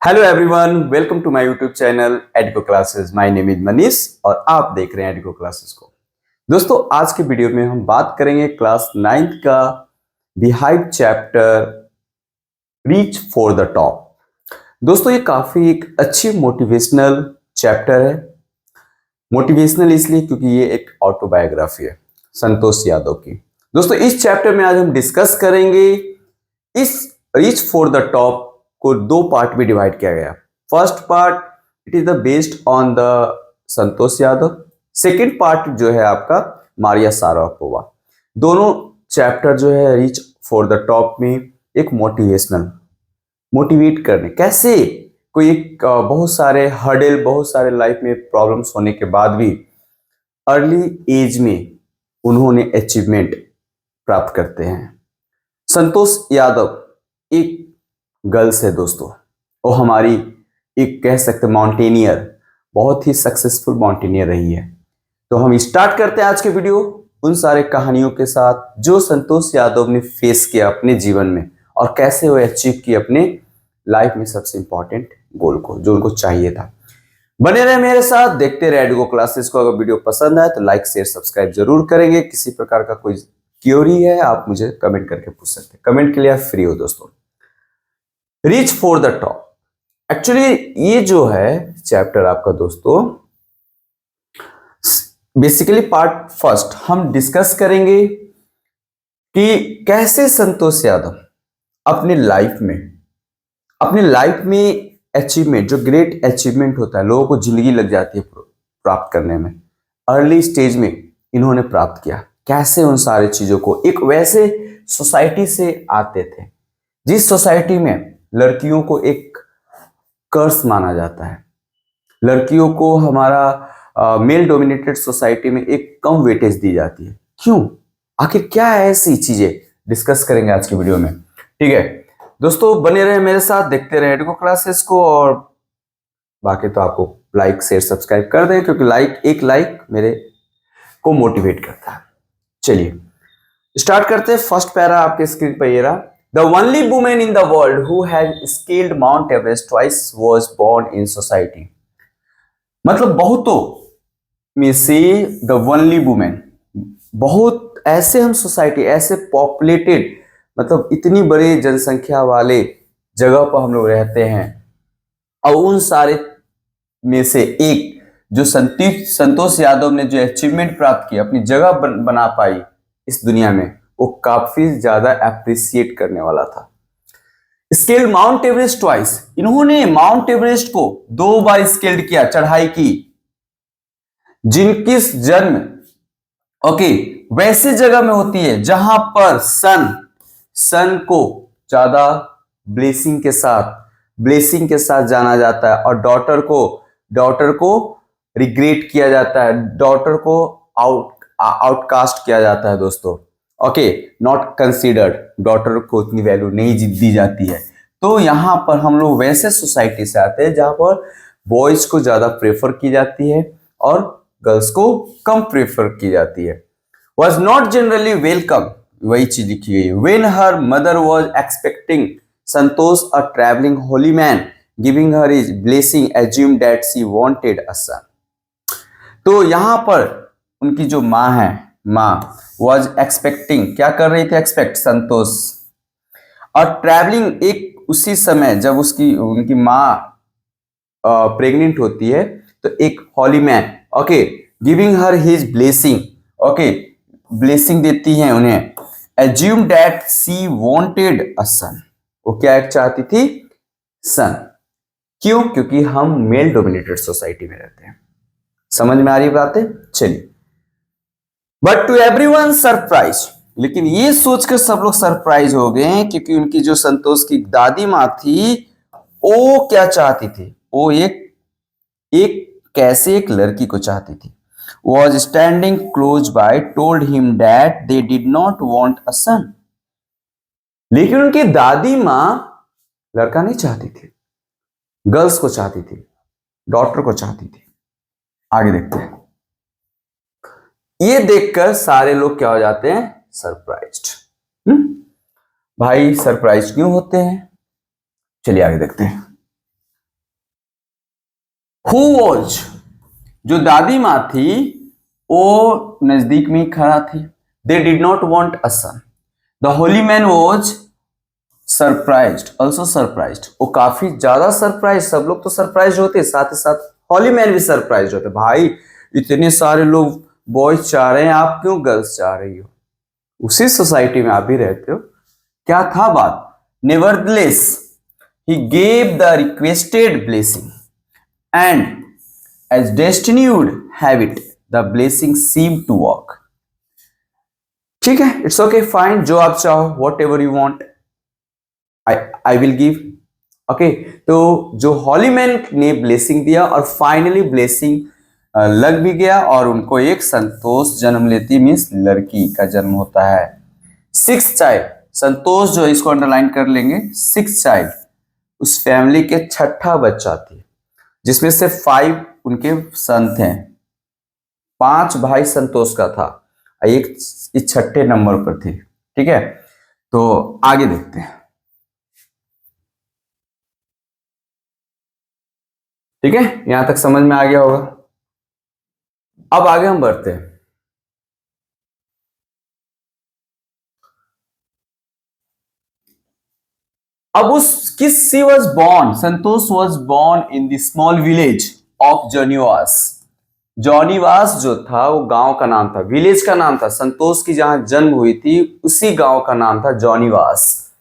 Hello everyone, welcome to my YouTube channel Educo classes. My name is Manish और आप देख रहे हैं एडुको क्लासेस को। दोस्तों, आज के वीडियो में हम बात करेंगे क्लास 9th का behind chapter reach for the top. दोस्तों, ये काफी एक अच्छी मोटिवेशनल चैप्टर है। मोटिवेशनल इसलिए क्योंकि ये एक ऑटोबायोग्राफी है संतोष यादव की। दोस्तों, इस चैप्टर में आज हम डिस्कस करेंगे इस रीच फॉर द टॉप को दो पार्ट में डिवाइड किया गया। First part it is the based on the Santosh Yadav. Second part जो है आपका मारिया शारापोवा। दोनों चैप्टर जो है रीच फॉर द टॉप में एक मोटिवेट करने कैसे कोई एक बहुत सारे हर्डल, बहुत सारे लाइफ में प्रॉब्लम्स होने के बाद भी अर्ली एज में उन्होंने अचीवमेंट प्राप्त करते हैं। संतोष यादव एक गर्ल्स है दोस्तों, वो हमारी एक कह सकते माउंटेनियर, बहुत ही सक्सेसफुल माउंटेनियर रही है। तो हम स्टार्ट करते हैं आज के वीडियो उन सारे कहानियों के साथ जो संतोष यादव ने फेस किया अपने जीवन में और कैसे वो अचीव किए अपने लाइफ में सबसे इंपॉर्टेंट गोल को जो उनको चाहिए था। बने रहे मेरे साथ, देखते रहे एडुको क्लासेस को। अगर वीडियो पसंद आए तो लाइक शेयर सब्सक्राइब जरूर करेंगे। किसी प्रकार का कोई क्यूरी है आप मुझे कमेंट करके पूछ सकते हैं। कमेंट के लिए आप फ्री हो दोस्तों। Reach for the top actually ये जो है चैप्टर आपका दोस्तों, बेसिकली पार्ट फर्स्ट हम डिस्कस करेंगे कि कैसे संतोष यादव अपने लाइफ में अचीवमेंट, जो ग्रेट अचीवमेंट होता है, लोगों को जिंदगी लग जाती है प्राप्त करने में, अर्ली स्टेज में इन्होंने प्राप्त किया। कैसे उन सारी चीजों को, एक वैसे सोसाइटी से आते थे जिस सोसाइटी में लड़कियों को एक कर्स माना जाता है, लड़कियों को हमारा मेल डोमिनेटेड सोसाइटी में एक कम वेटेज दी जाती है। क्यों, आखिर क्या है ऐसी चीजें, डिस्कस करेंगे आज की वीडियो में। ठीक है दोस्तों, बने रहे मेरे साथ, देखते रहे एडुको क्लासेस को। और बाकी तो आपको लाइक शेयर सब्सक्राइब कर दें क्योंकि एक लाइक मेरे को मोटिवेट करता है। चलिए स्टार्ट करते हैं। फर्स्ट पैरा आपके स्क्रीन पर ये रहा। The only woman in the world who had scaled Mount Everest twice was born in society। मतलब बहुतों में से the only woman, बहुत ऐसे हम सोसाइटी, ऐसे पॉपुलेटेड, मतलब इतनी बड़ी जनसंख्या वाले जगह पर हम लोग रहते हैं और उन सारे में से एक जो संतोष यादव ने जो अचीवमेंट प्राप्त किया, अपनी जगह बना पाई इस दुनिया में, वो काफी ज्यादा अप्रिशिएट करने वाला था। स्केल माउंट एवरेस्ट ट्वाइस, इन्होंने माउंट एवरेस्ट को 2 बार स्केल्ड किया, चढ़ाई की। जिनकी जन्म वैसी जगह में होती है जहां पर सन को ज्यादा ब्लेसिंग के साथ जाना जाता है और डॉटर को रिग्रेट किया जाता है, डॉटर को आउटकास्ट किया जाता है दोस्तों। नॉट कंसीडर्ड, डॉटर को उतनी वैल्यू नहीं दी जाती है। तो यहां पर हम लोग वैसे सोसाइटी से आते हैं जहां पर बॉयज को ज्यादा प्रेफर की जाती है और गर्ल्स को कम प्रेफर की जाती है। वॉज नॉट जनरली वेलकम, वही चीज लिखी गई। When her mother was expecting Santosh a travelling holy man giving her his blessing assume that she wanted a son. तो यहां पर उनकी जो माँ वॉज एक्सपेक्टिंग, क्या कर रही थी, एक्सपेक्ट संतोष। और ट्रैवलिंग, एक उसी समय जब उनकी माँ प्रेग्नेंट होती है तो एक holy man giving her his blessing, blessing देती है उन्हें। Assume that she wanted a son, वो क्या चाहती थी, सन। क्यों, क्योंकि हम मेल डोमिनेटेड सोसाइटी में रहते हैं। समझ में आ रही बातें। चलिए, बट टू एवरीवन सरप्राइज, लेकिन ये सोचकर सब लोग सरप्राइज हो गए क्योंकि उनकी जो संतोष की दादी माँ थी वो क्या चाहती थी, वो कैसे एक लड़की को चाहती थी। Was standing close by told him that they did not want a son. लेकिन उनकी दादी माँ लड़का नहीं चाहती थी, गर्ल्स को चाहती थी, डॉटर को चाहती थी। आगे देखते हैं। ये देखकर सारे लोग क्या हो जाते हैं, सरप्राइज्ड। भाई सरप्राइज क्यों होते हैं, चलिए आगे देखते हैं। हु वॉज, जो दादी माँ थी वो नजदीक में ही खड़ा थी। They did not want a son. The holy man was surprised, also surprised, वो काफी ज्यादा सरप्राइज, सब लोग तो सरप्राइज होते, साथ ही साथ हॉली मैन भी सरप्राइज होते। भाई इतने सारे लोग बॉयज चाह रहे हैं, आप क्यों गर्ल्स चाह रही हो? उसी सोसाइटी में आप भी रहते हो। क्या था बात? Nevertheless he gave the requested blessing and as destiny would have it the blessing seemed to work। ठीक है, इट्स ओके फाइन, जो आप चाहो, what ever you want I will give. Okay, तो जो हॉली मैन ने ब्लेसिंग दिया और फाइनली ब्लेसिंग लग भी गया और उनको एक संतोष जन्म लेती, मीन्स लड़की का जन्म होता है। सिक्स चाइल्ड, संतोष जो है इसको अंडरलाइन कर लेंगे, सिक्स चाइल्ड, उस फैमिली के छठा बच्चा थी, जिसमें से 5 उनके सन थे। 5 भाई संतोष का था, एक इस छठे नंबर पर थी। ठीक है, तो आगे देखते हैं। ठीक है, यहां तक समझ में आ गया होगा। अब आगे हम बढ़ते हैं। अब उस किस she was born, Santosh was born in the small village of Joniawas. Joniawas जो था वो गांव का नाम था, विलेज का नाम था। संतोष की जहां जन्म हुई थी उसी गांव का नाम था जॉनीवास।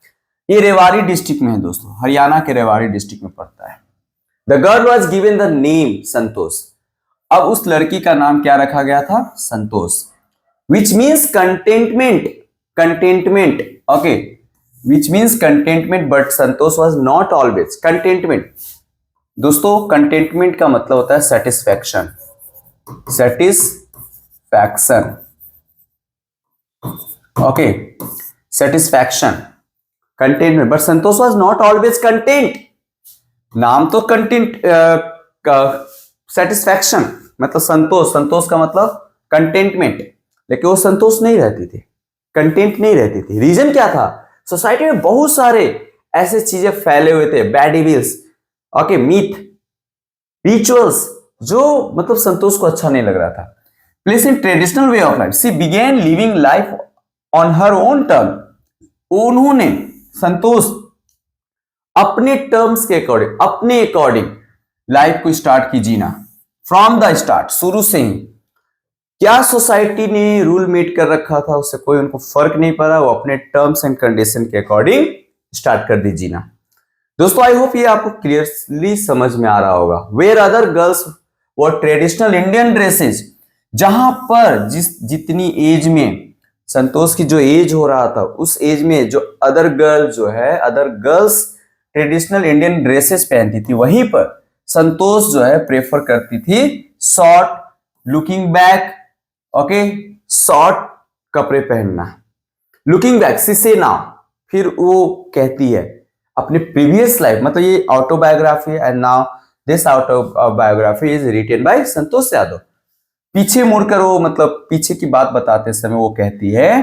ये रेवाड़ी डिस्ट्रिक्ट में है दोस्तों, हरियाणा के रेवाड़ी डिस्ट्रिक्ट में पड़ता है। The girl was given the name Santosh. अब उस लड़की का नाम क्या रखा गया था? Santosh, which means contentment, contentment, okay, which means contentment, but Santosh was not always contentment. दोस्तों कंटेंटमेंट का मतलब होता है satisfaction, satisfaction, okay, satisfaction, contentment, but Santosh was not always content. नाम तो कंटेंट सेटिस्फैक्शन मतलब संतोष, संतोष का मतलब कंटेंटमेंट, लेकिन वो संतोष नहीं रहती थी, कंटेंट नहीं रहती थी। रीजन क्या था? सोसाइटी में बहुत सारे ऐसे चीजें फैले हुए थे, bad evils, okay, myth, rituals, जो मतलब संतोष को अच्छा नहीं लग रहा था। Place in traditional way of life, she began living life on her own term. उन्होंने, संतोष, अपने टर्म्स के अकॉर्डिंग, अपने अकॉर्डिंग लाइफ को स्टार्ट की जीना, फ्रॉम द स्टार्ट, शुरू से ही। क्या सोसाइटी ने रूल मेड कर रखा था उससे कोई उनको फर्क नहीं पड़ा, वो अपने टर्म्स एंड कंडीशन के अकॉर्डिंग स्टार्ट कर दी जीना। दोस्तों आई होप ये आपको क्लियरली समझ में आ रहा होगा। वेयर अदर गर्ल्स वो ट्रेडिशनल इंडियन ड्रेसेस, जहां पर जितनी एज में संतोष की जो एज हो रहा था उस एज में जो अदर गर्ल जो है, other girls traditional Indian dresses पहनती थी, वहीं पर संतोष जो है प्रेफर करती थी short, looking back, okay, short कपड़े पहनना। लुकिंग बैक से ना, फिर वो कहती है अपने प्रीवियस लाइफ, मतलब ये ऑटोबायोग्राफी है, and now this autobiography is written by Santosh Yadav. पीछे मुड़कर वो मतलब पीछे की बात बताते समय वो कहती है,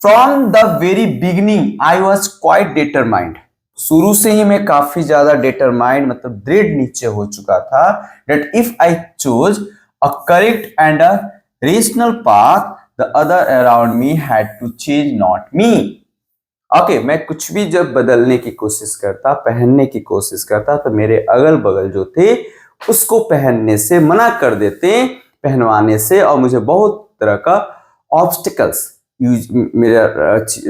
from the very beginning I was quite determined, शुरू से ही मैं काफी ज्यादा डिटरमाइंड मतलब दृढ़ निश्चय हो चुका था, that if I chose a correct and a rational path, the other around me had to change, not me। Okay, मैं कुछ भी जब बदलने की कोशिश करता, पहनने की कोशिश करता, तो मेरे अगल बगल जो थे उसको पहनने से मना कर देते, पहनवाने से, और मुझे बहुत तरह का ऑब्स्टिकल्स मेरे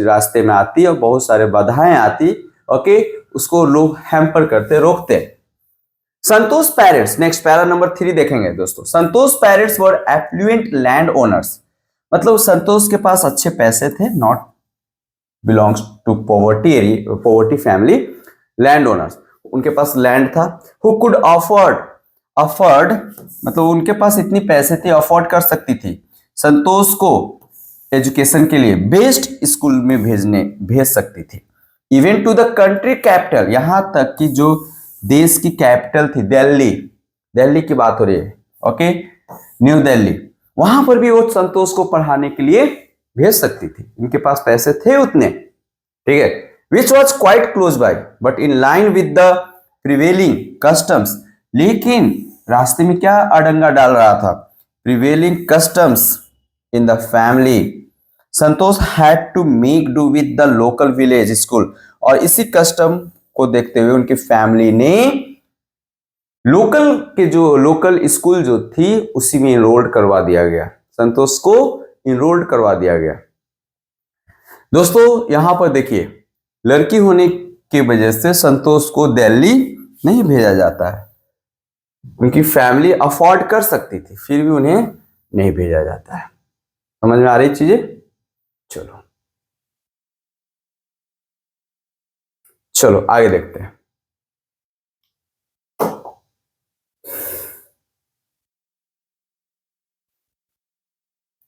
रास्ते में आती और बहुत सारे बाधाएं आती, ओके, उसको लोग हैम्पर करते, रोकते। Santosh parents, next para number 3 देखेंगे दोस्तों। Santosh parents were affluent land owners, मतलब संतोष के पास अच्छे पैसे थे, not belongs to poverty family, land owners, उनके पास लैंड था। हु कुड अफोर्ड मतलब उनके पास इतनी पैसे थे, अफोर्ड कर सकती थी संतोष को एजुकेशन के लिए बेस्ट स्कूल में भेज सकती थी। Even to the country capital, यहां तक कि जो देश की कैपिटल थी दिल्ली, दिल्ली की बात हो रही है, ओके, न्यू दिल्ली, वहां पर भी वो संतोष को पढ़ाने के लिए भेज सकती थी, इनके पास पैसे थे उतने। ठीक है, which was quite close by but in line with the prevailing customs लेकिन रास्ते में क्या अड़ंगा डाल रहा था? Prevailing customs in the family, Santosh had to make do with the local village school, और इसी कस्टम को देखते हुए उनकी फैमिली ने लोकल स्कूल जो थी उसी में इनरोल्ड करवा दिया गया, संतोष को इनरोल्ड करवा दिया गया। दोस्तों यहां पर देखिए, लड़की होने की वजह से संतोष को दिल्ली नहीं भेजा जाता है, उनकी फैमिली अफोर्ड कर सकती थी, फिर भी उन्हें नहीं भेजा जाता है। समझ में आ रही चीजें? चलो चलो आगे देखते हैं।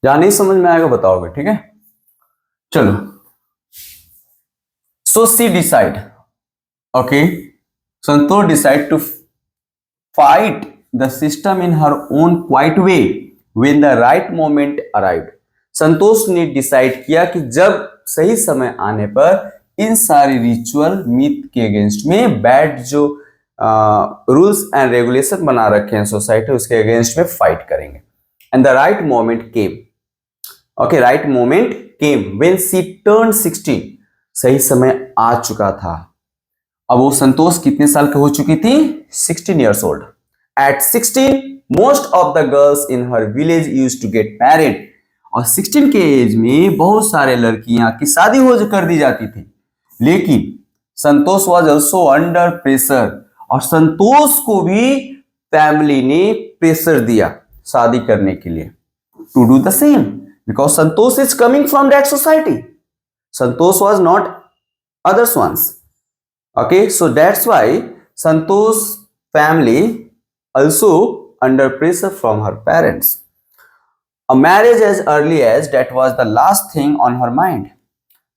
जहां नहीं समझ में आएगा बताओगे, ठीक है? चलो, so she decide, okay, Santosh decide to fight the system in her own quiet way when the right moment arrived. Santosh ने डिसाइड किया कि जब सही समय आने पर इन सारी रिचुअल मिथ के अगेंस्ट में, बैड जो रूल्स एंड रेगुलेशन बना रखे हैं सोसाइटी, उसके अगेंस्ट में फाइट करेंगे। And the right moment came, okay, right moment came when she turned 16, सही समय आ चुका था। अब वो संतोष कितने साल की हो चुकी थी? 16 years old. At 16, most of the girls in her village used to get married. और 16 के एज में बहुत सारे लड़कियां की शादी हो कर दी जाती थी, लेकिन संतोष was also under pressure, और संतोष को भी फैमिली ने प्रेशर दिया शादी करने के लिए, to do the same, because Santosh is coming from that society. Santosh was not others ones. Okay, so that's why Santosh family also under pressure from her parents. A marriage as early as that was the last thing on her mind.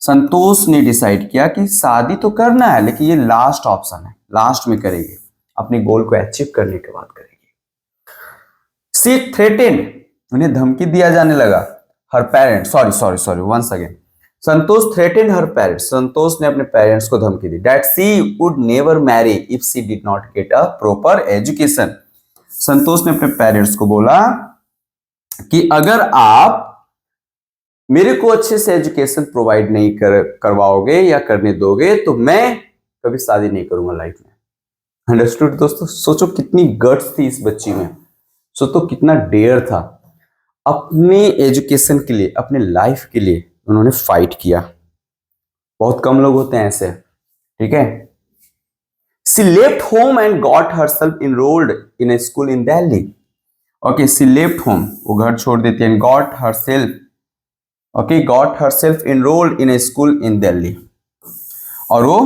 संतोष ने decide किया कि शादी तो करना है, लेकिन ये last option है, लास्ट में करेगी, अपने गोल को अचीव करने के बाद करेगी। She threatened, उन्हें धमकी दिया जाने लगा। Her parents, sorry, once again. संतोष threatened her parents, संतोष ने अपने पेरेंट्स को धमकी दी, that she would never marry if she did not get a proper education. संतोष ने अपने पेरेंट्स को बोला कि अगर आप मेरे को अच्छे से एजुकेशन प्रोवाइड नहीं करवाओगे या करने दोगे तो मैं कभी शादी नहीं करूंगा लाइफ में। अंडरस्टूड दोस्तों? सोचो कितनी गट्स थी इस बच्ची में, सोचो कितना डेयर था, अपने एजुकेशन के लिए, अपने लाइफ के लिए उन्होंने फाइट किया। बहुत कम लोग होते हैं ऐसे, ठीक है? She left home and got herself enrolled in a school in Delhi. Okay, she left home, वो घर छोड़ देती है, and got herself enrolled in a school in Delhi. और वो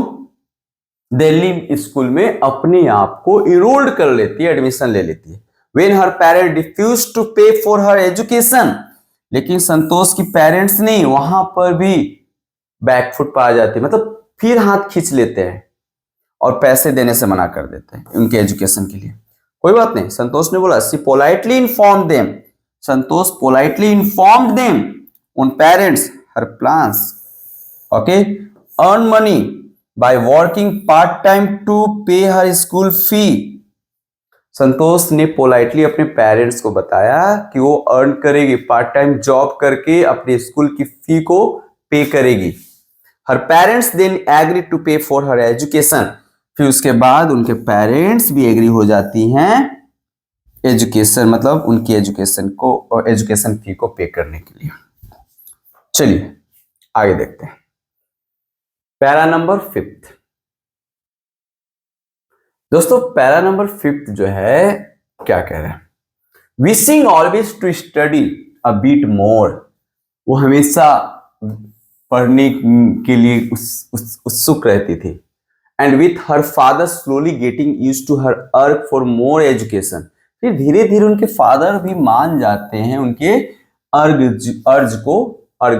दिल्ली स्कूल में अपने आप को enrolled कर लेती है, एडमिशन ले लेती है। When her parents refused to pay for her education, लेकिन संतोष की पेरेंट्स नहीं, वहां पर भी बैकफुट पर आ जाते, मतलब फिर हाथ खींच लेते हैं और पैसे देने से मना कर देते हैं उनके एजुकेशन के लिए। कोई बात नहीं, संतोष ने बोला, she politely inform them, Santosh politely informed them उन parents her plans, okay, earn money by working part time to pay her school fee. संतोष ने पोलाइटली अपने पेरेंट्स को बताया कि वो अर्न करेगी, पार्ट टाइम जॉब करके अपने स्कूल की फी को पे करेगी। हर पेरेंट्स देन एग्री टू पे फॉर हर एजुकेशन, फिर उसके बाद उनके पेरेंट्स भी एग्री हो जाती हैं एजुकेशन, मतलब उनकी एजुकेशन को और एजुकेशन फी को पे करने के लिए। चलिए आगे देखते हैं, पैरा नंबर 5। दोस्तों पैरा नंबर 5 जो है क्या कह रहे हैं? Wishing always to study a bit more, वो हमेशा पढ़ने के लिए उत्सुक रहती थी। And with her father slowly getting used to her urge for more education, फिर धीरे धीरे उनके फादर भी मान जाते हैं उनके अर्ग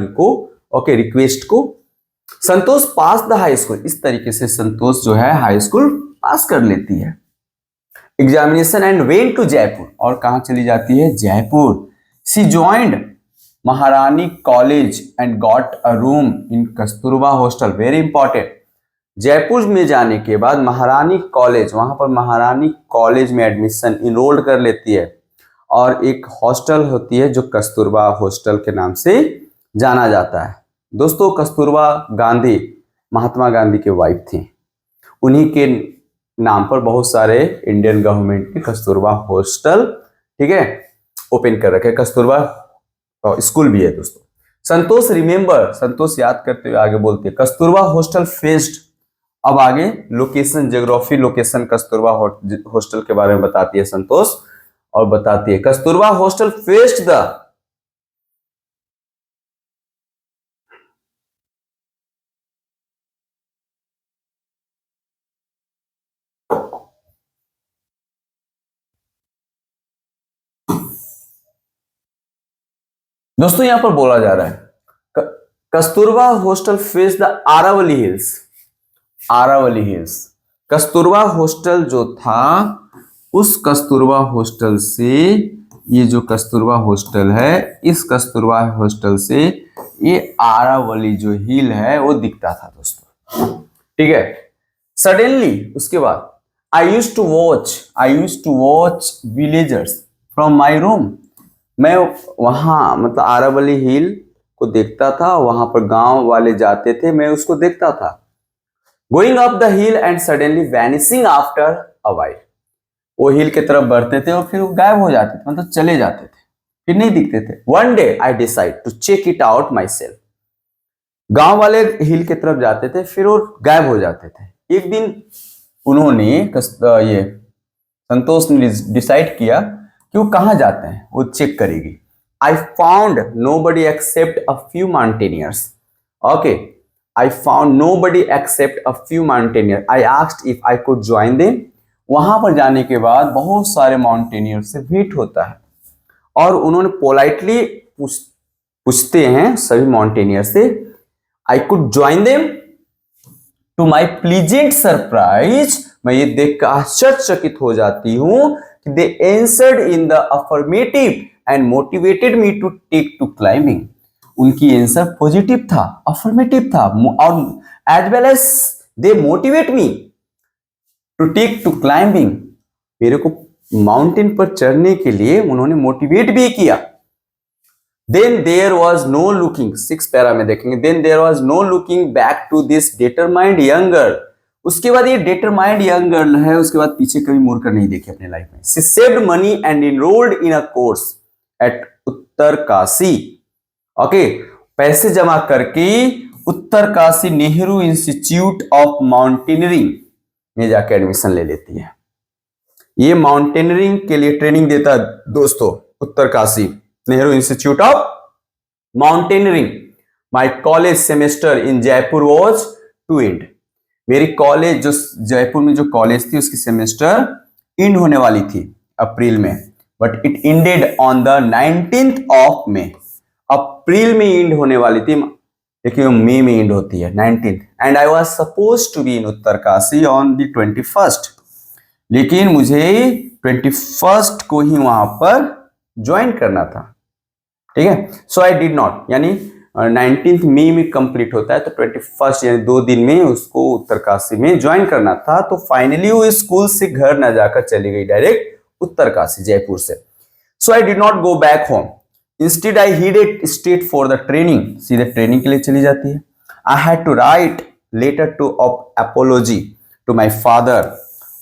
को, ओके, रिक्वेस्ट को। संतोष पास द हाई स्कूल, इस तरीके से संतोष जो है हाई स्कूल पास कर लेती है examination, and went to Jaipur, और कहां चली जाती है? Jaipur. She joined Maharani college and got a room in Kasturba hostel, very important. Jaipur में जाने के बाद महारानी कॉलेज, वहां पर महारानी कॉलेज में एडमिशन इनरोल्ड कर लेती है और एक हॉस्टल होती है जो कस्तूरबा हॉस्टल के नाम से जाना जाता है। दोस्तों कस्तूरबा गांधी महात्मा गांधी के वाइफ थी, उन्हीं के नाम पर बहुत सारे इंडियन गवर्नमेंट ने कस्तूरबा हॉस्टल, ठीक है, ओपन कर रखे। कस्तूरबा स्कूल भी है दोस्तों। संतोष रिमेंबर, संतोष याद करते हुए आगे बोलते हैं कस्तूरबा हॉस्टल फेस्ड, अब आगे location, geography location Kasturba hostel के बारे में बताती है संतोष, और बताती है कस्तूरबा हॉस्टल फेस्ड द, दोस्तों यहां पर बोला जा रहा है Kasturba hostel face the Aravalli hills, Aravalli hills. Kasturba hostel जो था, उस कस्तूरबा हॉस्टल से, ये जो कस्तूरबा हॉस्टल है, इस कस्तूरबा हॉस्टल से ये आरावली जो हिल है वो दिखता था दोस्तों, ठीक है। सडनली उसके बाद I used to watch villagers from my room, मैं वहां मतलब आरावली हिल को देखता था, वहां पर गांव वाले जाते थे, मैं उसको देखता था। Going up the hill and suddenly vanishing after a while, वो हिल की तरफ बढ़ते थे और फिर वो गायब हो जाते थे, मतलब चले जाते थे, फिर नहीं दिखते थे। One day I decide to check it out myself, गांव वाले हिल की तरफ जाते थे फिर वो गायब हो जाते थे। एक दिन उन्होंने ये संतोष ने डिसाइड किया कि वो कहाँ जाते हैं, वो चेक करेगी। I found nobody except a few mountaineers, okay, I found nobody except a few mountaineer, I asked if I could join them, वहां पर जाने के बाद बहुत सारे माउंटेनियर से भेंट होता है और उन्होंने पोलाइटली पूछते हैं सभी माउंटेनियर से, I could join them, to my pleasant surprise, मैं ये देख कर आश्चर्यचकित हो जाती हूं कि they answered in the affirmative and motivated me to take to climbing, उनकी आंसर पॉजिटिव था, अफर्मेटिव था, और as well as they motivate me to take to climbing, मेरे को माउंटेन पर चढ़ने के लिए उन्होंने मोटिवेट भी किया। Then there was no looking, 6 para में देखेंगे, then there was no looking back to this determined young girl, उसके बाद ये determined young girl है, उसके बाद पीछे कभी मुड़ कर नहीं देखी अपने लाइफ में। She saved money and enrolled in a course at Uttarkashi, okay, पैसे जमा करके Uttarkashi Nehru institute of mountaineering में जाकर एडमिशन ले लेती है। ये माउंटेनियरिंग के लिए ट्रेनिंग देता है दोस्तों, Uttarkashi Nehru institute of mountaineering. My college semester in Jaipur was to end, मेरी कॉलेज जो जयपुर में जो कॉलेज थी उसकी सेमेस्टर एंड होने वाली थी अप्रैल में, but it ended on the 19th of May, अप्रैल में एंड होने वाली थी, देखिए मई में एंड होती है 19th, and I was suppose to be in Uttarkashi on the 21st, लेकिन मुझे 21st को ही वहां पर ज्वाइन करना था, ठीक है। सो आई डिड नॉट, यानी 19th मई में कंप्लीट होता है तो 21st यानी 2 दिन में उसको उत्तरकाशी में ज्वाइन करना था, तो फाइनली वो स्कूल से घर ना जाकर चली गई डायरेक्ट उत्तरकाशी जयपुर से। So I did not go back home, instead I headed straight for the training, सीधे ट्रेनिंग के लिए चली जाती है। I had to write letter to apology to my father,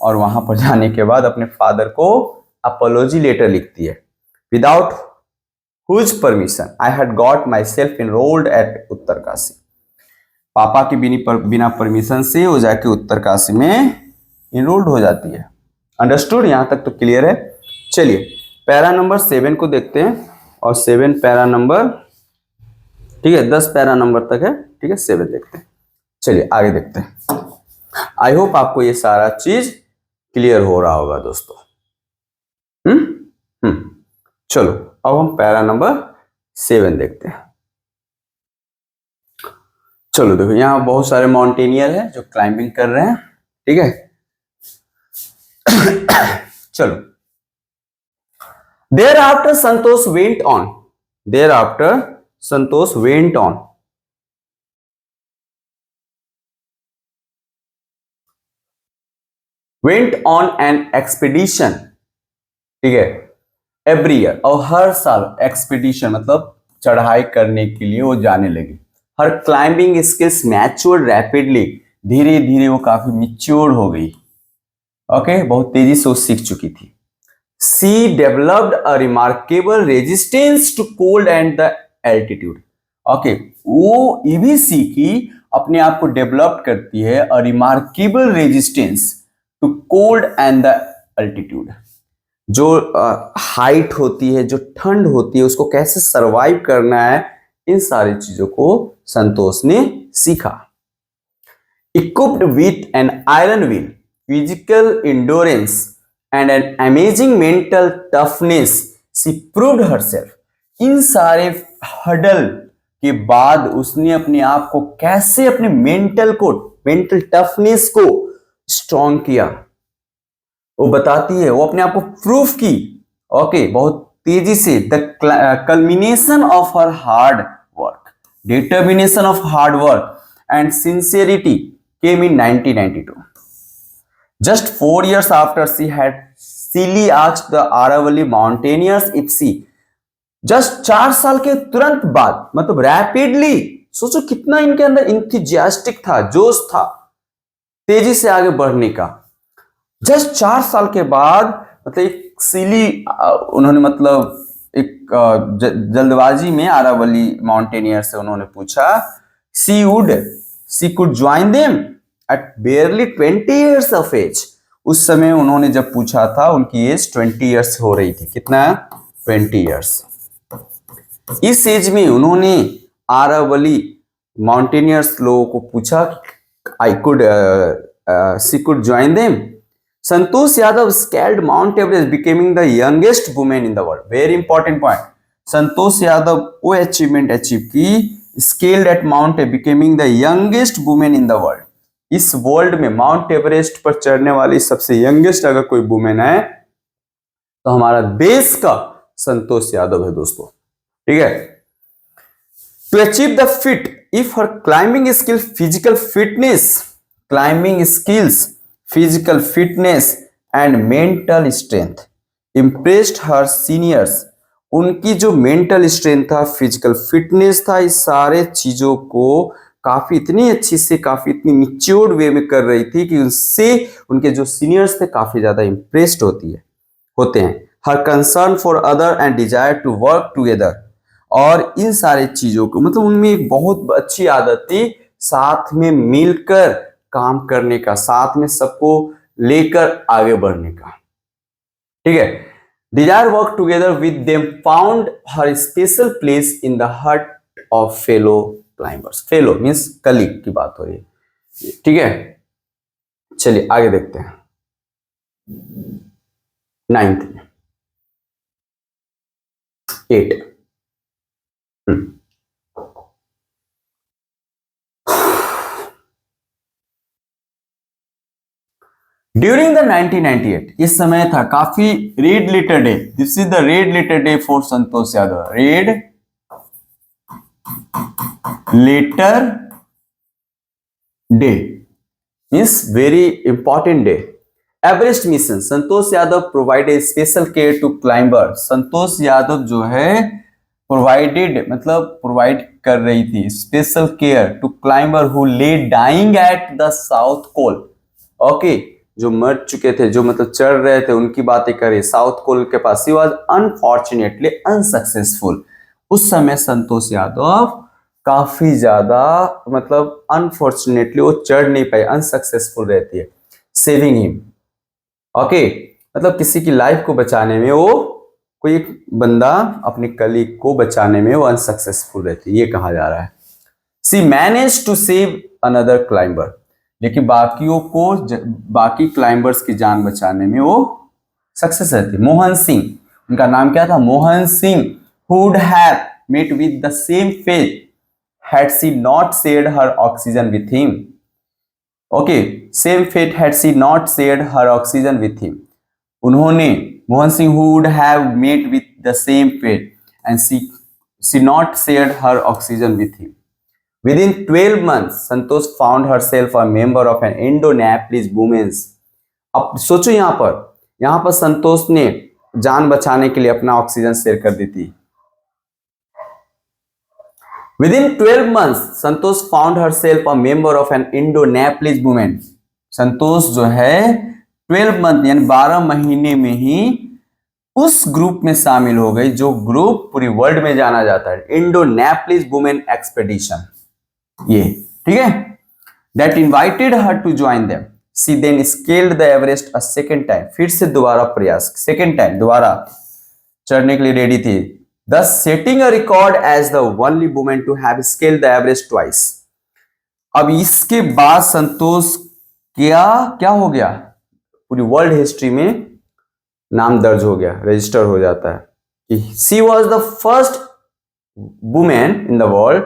और वहां पर जाने के बाद अपने फादर को अपोलॉजी लेटर लिखती है। Without whose permission I had got myself enrolled at Uttarkashi, पापा की बिना परमिशन से वो जाके उत्तरकाशी में इनरोल्ड हो जाती है। अंडरस्टूड, यहां तक तो क्लियर है। चलिए पैरा नंबर 7 को देखते हैं, और 7 पैरा नंबर, ठीक है, 10 पैरा नंबर तक है, ठीक है, 7 देखते हैं। चलिए आगे देखते हैं। आई होप आपको ये सारा चीज क्लियर हो रहा होगा दोस्तों। चलो अब हम पैरा नंबर 7 देखते हैं। चलो देखो, यहां बहुत सारे माउंटेनियर हैं जो क्लाइंबिंग कर रहे हैं, ठीक है। चलो, thereafter Santosh went on, thereafter Santosh went on, went on an expedition, ठीक है, एवरी ईयर, और हर साल एक्सपीडिशन मतलब चढ़ाई करने के लिए वो जाने लगी। हर क्लाइंबिंग स्किल्स मैच्योर रैपिडली, धीरे धीरे वो काफी मिच्योर हो गई। ओके, बहुत तेजी से वो सीख चुकी थी। She developed a remarkable resistance to cold and the altitude. Okay, वो ये भी सीखी, अपने आप को डेवलप करती है, a remarkable resistance to cold and the altitude. जो हाइट होती है, जो ठंड होती है, उसको कैसे सरवाइव करना है, इन सारी चीजों को संतोष ने सीखा। Equipped with an iron will, physical endurance and an amazing mental toughness, she proved herself. इन सारे हडल के बाद उसने अपने आप को कैसे, अपने मेंटल टफनेस को स्ट्रॉन्ग किया, वो बताती है। वो अपने आप को प्रूफ की, ओके, बहुत तेजी से। The culmination of her hard work, determination of hard work and sincerity came in 1992, just 4 years after she had silly asked the Aravalli mountaineers if she, just 4 साल के तुरंत बाद, मतलब रैपिडली, सोचो कितना इनके अंदर इंथुजियास्टिक था, जोश था तेजी से आगे बढ़ने का। जस्ट 4 साल के बाद, मतलब एक सिली, उन्होंने मतलब एक जल्दबाजी में आरावली माउंटेनियर से उन्होंने पूछा, she could join them at barely 20 years of age। उस समय उन्होंने जब पूछा था, उनकी एज 20 years हो रही थी। कितना? 20 years। इस एज में उन्होंने आरावली माउंटेनियर्स लोगों को पूछा, she could join them. Santosh Yadav scaled Mount Everest, becoming the youngest women in the world. Very important point, Santosh Yadav वो अचीवमेंट अचीव की, scaled at Mount, becoming the youngest women in the world. इस world में Mount Everest पर चढ़ने वाली सबसे youngest अगर कोई वुमेन है तो हमारा देश का संतोष यादव है दोस्तों, ठीक है। To achieve the feat, if her climbing skill, physical fitness, climbing skills, physical fitness and mental strength impressed her seniors. उनकी जो मेंटल स्ट्रेंथ था, फिजिकल फिटनेस था, इस सारे चीजों को काफी इतनी अच्छी से, काफी इतनी मिच्योर्ड वे में कर रही थी कि उससे उनके जो सीनियर्स थे काफी ज्यादा इंप्रेस्ड होते हैं। Her concern for other and desire to work together, और इन सारे चीजों को, मतलब उनमें एक बहुत अच्छी आदत थी साथ में मिलकर काम करने का, साथ में सबको लेकर आगे बढ़ने का, ठीक है। Desire work together with them found her special place in the heart of fellow climbers. Fellow means colleague की बात हो रही है, ठीक है। चलिए आगे देखते हैं। 9th 8 ड्यूरिंग द 1998, इस समय था काफी red letter day. This is the red letter day for Santosh Yadav. Red letter day means very important day. Everest mission, Santosh Yadav provided special care to climber. Santosh Yadav जो है प्रोवाइडेड, मतलब प्रोवाइड कर रही थी special care to climber who lay dying at the South Pole. Okay, जो मर चुके थे, जो मतलब चढ़ रहे थे, उनकी बातें करें साउथ पोल के पास। He was unfortunately unsuccessful. उस समय संतोष यादव काफी ज्यादा, मतलब अनफॉर्चुनेटली वो चढ़ नहीं पाए, अनसक्सेसफुल रहती है। सेविंग हिम, ओके, मतलब किसी की लाइफ को बचाने में, वो कोई एक बंदा अपने कलीग को बचाने में वो अनसक्सेसफुल रहती है, ये कहा जा रहा है। She manage to save another climber, लेकिन बाकियों को, बाकी क्लाइंबर्स की जान बचाने में वो सक्सेस रहती है। मोहन सिंह, उनका नाम क्या था? Mohan Singh. Would have met with the same fate had she not shared her oxygen with him. Okay, same fate had she not shared her oxygen with him. उन्होंने, Mohan Singh would have met with the same fate and she not shared her oxygen with him. Within 12 months, Santosh found herself a member of an Indo-Nepalese women's अब सोचो यहां पर संतोष ने जान बचाने के लिए अपना ऑक्सीजन शेयर कर दी थी। Within 12 months, Santosh found herself a member of an Indo-Nepalese movement. संतोष जो है 12 मंथ यानी 12 महीने में ही उस ग्रुप में शामिल हो गई जो ग्रुप पूरी वर्ल्ड में जाना जाता है, इंडो-नेपलिस वुमेन एक्सपेडिशन, ये ठीक है। That invited her to join them. She then scaled the Everest a second time. फिर से दोबारा प्रयास, सेकेंड टाइम दोबारा चढ़ने के लिए रेडी थी, thus setting a record as the only woman to have scaled the Everest twice. अब इसके बाद संतोष क्या हो गया, पूरी वर्ल्ड हिस्ट्री में नाम दर्ज हो गया, रजिस्टर हो जाता है कि she was the first woman in the world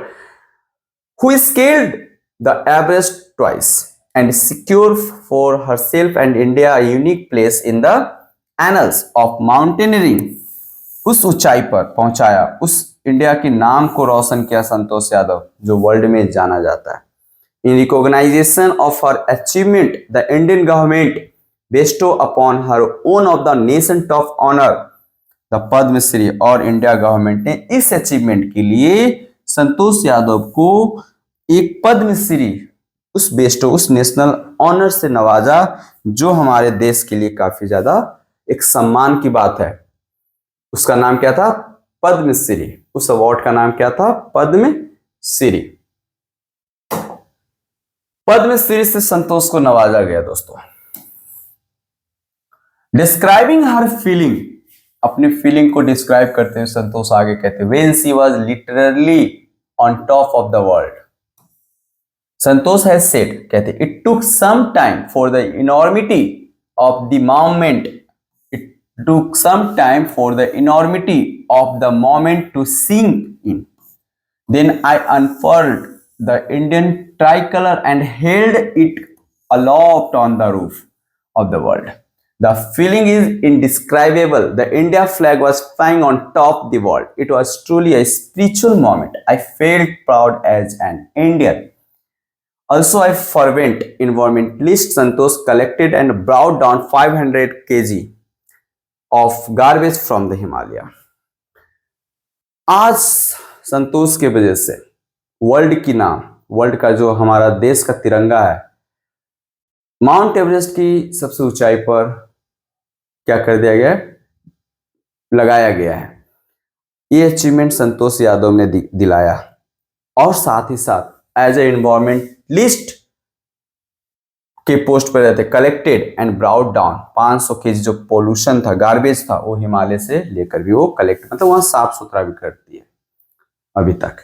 who scaled the Everest twice and secured for herself and India a unique place in the annals of mountaineering. उस ऊंचाई पर पहुंचाया, उस इंडिया के नाम को रोशन किया संतोष यादव, जो वर्ल्ड में जाना जाता है। In recognisation of her achievement the Indian government bestowed upon her one of the nation top honour the Padma Shri, और इंडिया गवर्नमेंट ने इस अचीवमेंट के लिए संतोष यादव को एक पद्मश्री, उस बेस्टो, उस नेशनल ऑनर से नवाजा, जो हमारे देश के लिए काफी ज्यादा एक सम्मान की बात है। उसका नाम क्या था, पद्मश्री। उस अवार्ड का नाम क्या था, पद्मश्री। पद्मश्री से संतोष को नवाजा गया दोस्तों। डिस्क्राइबिंग हर फीलिंग, अपनी फीलिंग को डिस्क्राइब करते हुए संतोष आगे कहते, when she was literally on top of the world, Santosh has said, कहते it took some time for the enormity of the moment, took some time for the enormity of the moment to sink in. Then I unfurled the Indian tricolor and held it aloft on the roof of the world. The feeling is indescribable. The India flag was flying on top of the world. It was truly a spiritual moment. I felt proud as an Indian. Also, a fervent environmentalist, Santosh collected and brought down 500 kg of garbage from the Himalaya. आज संतोष के वजह से world का जो हमारा देश का तिरंगा है, माउंट एवरेस्ट की सबसे ऊंचाई पर क्या कर दिया गया है, लगाया गया है। ये अचीवमेंट संतोष यादव ने दिलाया, और साथ ही साथ एज ए एनवायरमेंटलिस्ट के पोस्ट पर रहते, collected and brought down 500 KG जो पोल्यूशन था, गार्बेज था, वो हिमालय से लेकर भी वो कलेक्ट, मतलब वहां साफ सुथरा भी करती है अभी तक।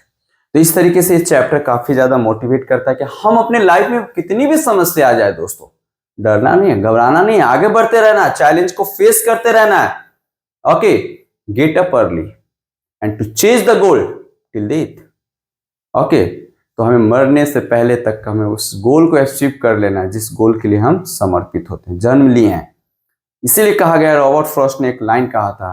तो इस तरीके से ये चैप्टर काफी ज्यादा मोटिवेट करता है कि हम अपने लाइफ में कितनी भी समस्या आ जाए दोस्तों, डरना नहीं है, घबराना नहीं है, आगे बढ़ते रहना है, चैलेंज को फेस करते रहना है। Okay, get up early and to chase the goal till death. Okay, तो हमें मरने से पहले तक हमें उस गोल को अचीव कर लेना है जिस गोल के लिए हम समर्पित होते हैं, जन्म लिए हैं। इसीलिए कहा गया, रॉबर्ट फ्रॉस्ट ने एक लाइन कहा था,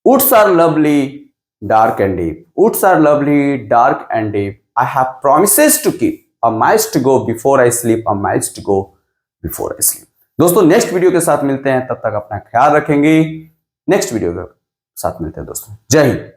woods are lovely dark and deep, woods are lovely dark and deep, I have promises to keep, a miles to go before I sleep, a miles to go before I sleep. दोस्तों next video के साथ मिलते हैं, तब तक अपना ख्याल रखेंगे। नेक्स्ट वीडियो के साथ मिलते हैं दोस्तों, जय हिंद।